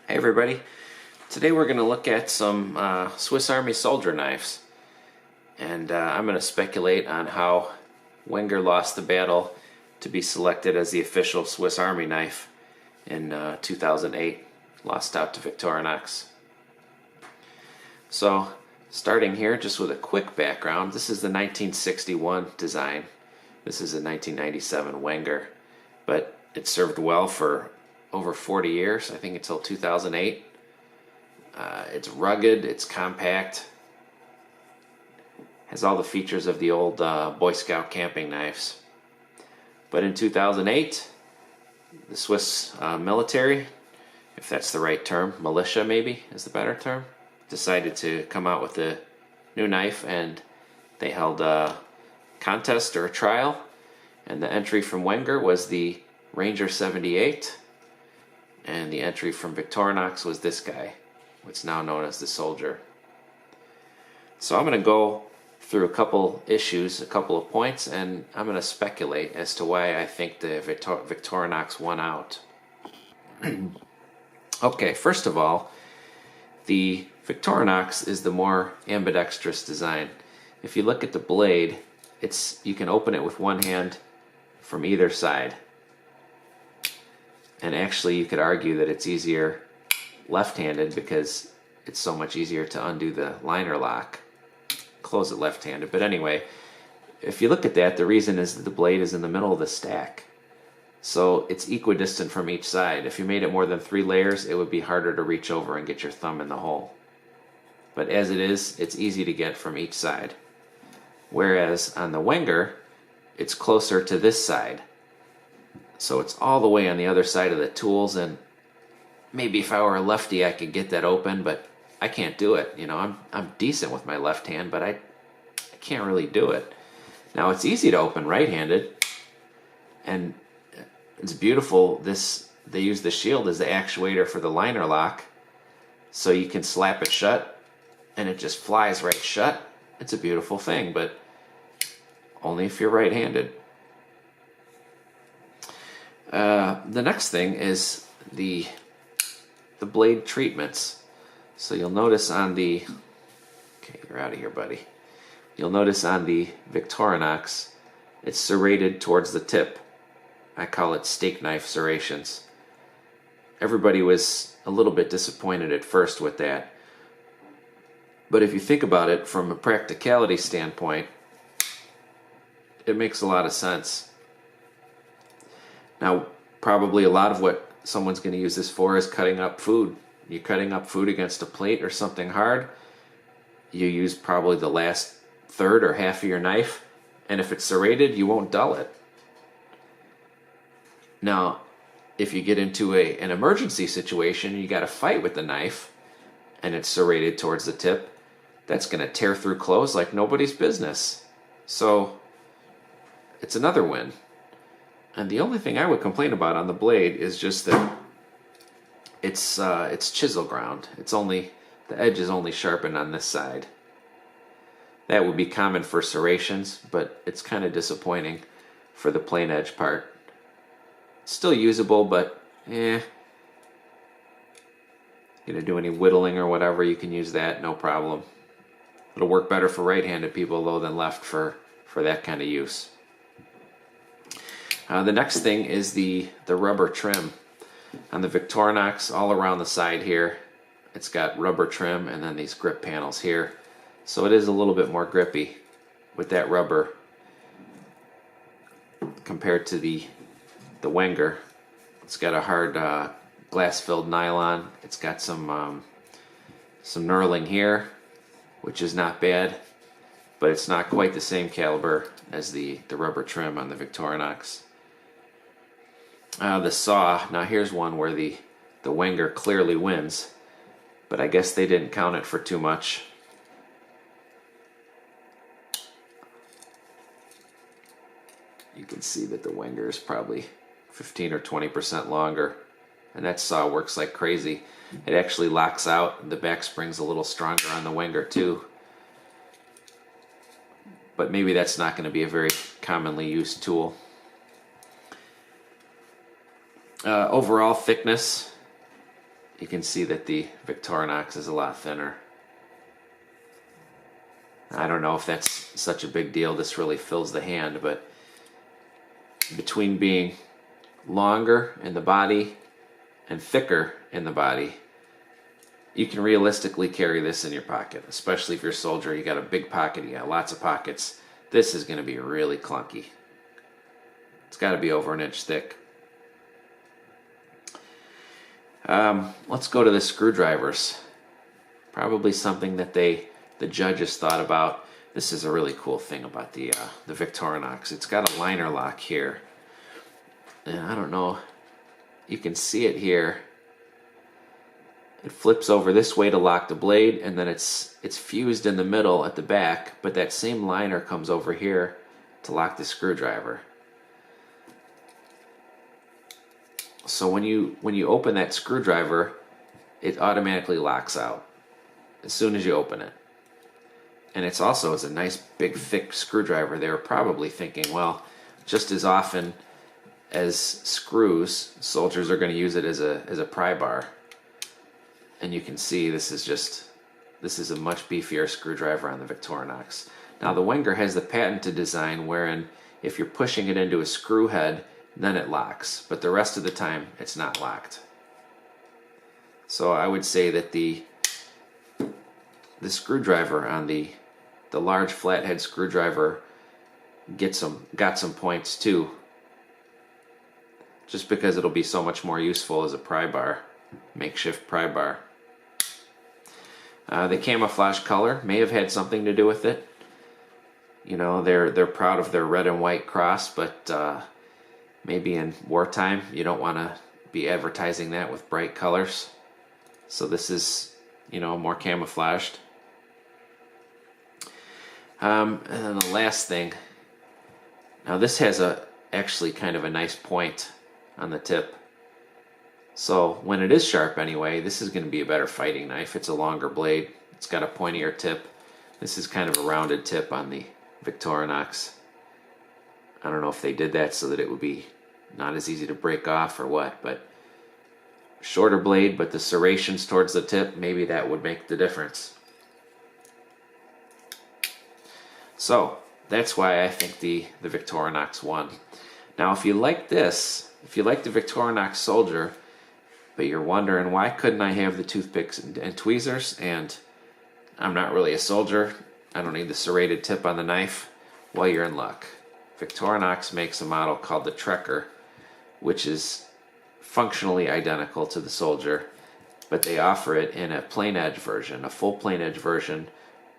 Hey everybody, today we're going to look at some Swiss Army soldier knives, and I'm going to speculate on how Wenger lost the battle to be selected as the official Swiss Army knife in 2008, lost out to Victorinox. So starting here just with a quick background, this is the 1961 design. This is a 1997 Wenger, but it served well for over 40 years, I think until 2008. It's rugged, it's compact, has all the features of the old Boy Scout camping knives. But in 2008, the Swiss military, if that's the right term, militia maybe is the better term, decided to come out with a new knife, and they held a contest or a trial, and the entry from Wenger was the Ranger 78. And the entry from Victorinox was this guy, what's now known as the Soldier. So I'm going to go through a couple issues, a couple of points, and I'm going to speculate as to why I think the Victorinox won out. Okay, first of all, the Victorinox is the more ambidextrous design. If you look at the blade, you can open it with one hand from either side. And actually, you could argue that it's easier left-handed because it's so much easier to undo the liner lock, close it left-handed. But anyway, if you look at that, the reason is that the blade is in the middle of the stack. So it's equidistant from each side. If you made it more than 3 layers, it would be harder to reach over and get your thumb in the hole. But as it is, it's easy to get from each side. Whereas on the Wenger, it's closer to this side. So it's all the way on the other side of the tools, and maybe if I were a lefty I could get that open, but I can't do it. You know, I'm decent with my left hand, but I can't really do it. Now it's easy to open right-handed, and it's beautiful. They use the shield as the actuator for the liner lock, so you can slap it shut and it just flies right shut. It's a beautiful thing, but only if you're right-handed. The next thing is the blade treatments. So you'll notice on the, okay, you're out of here, buddy. You'll notice on the Victorinox, it's serrated towards the tip. I call it steak knife serrations. Everybody was a little bit disappointed at first with that. But if you think about it from a practicality standpoint, it makes a lot of sense. Now, probably a lot of what someone's going to use this for is cutting up food. You're cutting up food against a plate or something hard. You use probably the last third or half of your knife, and if it's serrated, you won't dull it. Now, if you get into an emergency situation, you got to fight with the knife, and it's serrated towards the tip, that's going to tear through clothes like nobody's business. So, it's another win. And the only thing I would complain about on the blade is just that it's chisel ground. The edge is only sharpened on this side. That would be common for serrations, but it's kind of disappointing for the plain edge part. Still usable, but You're gonna do any whittling or whatever, you can use that, no problem. It'll work better for right-handed people though than left for that kind of use. The next thing is the rubber trim. On the Victorinox, all around the side here, it's got rubber trim and then these grip panels here. So it is a little bit more grippy with that rubber compared to the Wenger. It's got a hard glass-filled nylon. It's got some knurling here, which is not bad, but it's not quite the same caliber as the rubber trim on the Victorinox. The saw, now here's one where the Wenger clearly wins, but I guess they didn't count it for too much. You can see that the Wenger is probably 15 or 20% longer, and that saw works like crazy. It actually locks out. The back spring's a little stronger on the Wenger too, but maybe that's not going to be a very commonly used tool. Overall thickness, you can see that the Victorinox is a lot thinner. I don't know if that's such a big deal. This really fills the hand, but between being longer in the body and thicker in the body, you can realistically carry this in your pocket, especially if you're a soldier. You got a big pocket, you got lots of pockets. This is going to be really clunky. It's got to be over an inch thick. Let's go to the screwdrivers. Probably something that the judges thought about. This is a really cool thing about the Victorinox. It's got a liner lock here. And I don't know, you can see it here. It flips over this way to lock the blade, and then it's fused in the middle at the back, but that same liner comes over here to lock the screwdriver. So when you open that screwdriver, it automatically locks out as soon as you open it. And it's a nice big thick screwdriver. They were probably thinking, well, just as often as screws, soldiers are going to use it as a pry bar. And you can see this is a much beefier screwdriver on the Victorinox. Now the Wenger has the patented design wherein if you're pushing it into a screw head, then it locks, but the rest of the time it's not locked. So I would say that the screwdriver on the large flathead screwdriver got some points too, just because it'll be so much more useful as a pry bar, makeshift pry bar. The camouflage color may have had something to do with it. You know, they're proud of their red and white cross, but maybe in wartime you don't want to be advertising that with bright colors. So this is, you know, more camouflaged. And then the last thing. Now this has actually kind of a nice point on the tip. So when it is sharp anyway, this is going to be a better fighting knife. It's a longer blade. It's got a pointier tip. This is kind of a rounded tip on the Victorinox. I don't know if they did that so that it would be not as easy to break off or what, but shorter blade, but the serrations towards the tip, maybe that would make the difference. So that's why I think the Victorinox won. Now if you like this, if you like the Victorinox Soldier, but you're wondering why couldn't I have the toothpicks and tweezers, and I'm not really a soldier, I don't need the serrated tip on the knife, well, you're in luck. Victorinox makes a model called the Trekker, which is functionally identical to the Soldier, but they offer it in a plain edge version, a full plain edge version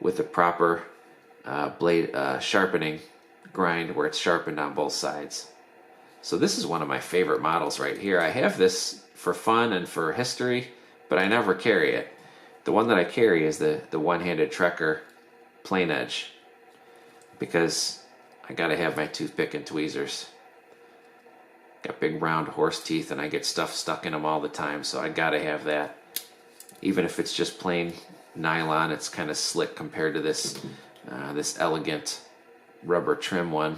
with a proper blade sharpening grind where it's sharpened on both sides. So this is one of my favorite models right here. I have this for fun and for history, but I never carry it. The one that I carry is the one-handed Trekker plain edge, because I gotta have my toothpick and tweezers. Got big round horse teeth and I get stuff stuck in them all the time, so I gotta have that. Even if it's just plain nylon, it's kind of slick compared to this this elegant rubber trim one.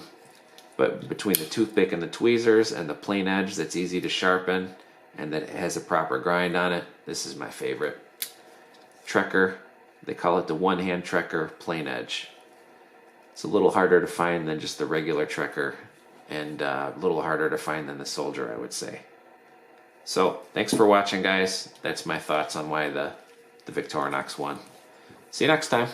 But between the toothpick and the tweezers and the plain edge that's easy to sharpen and that has a proper grind on it, this is my favorite. Trekker, they call it the one-hand Trekker plain edge. It's a little harder to find than just the regular Trekker, and a little harder to find than the Soldier, I would say. So, thanks for watching, guys. That's my thoughts on why the Victorinox won. See you next time.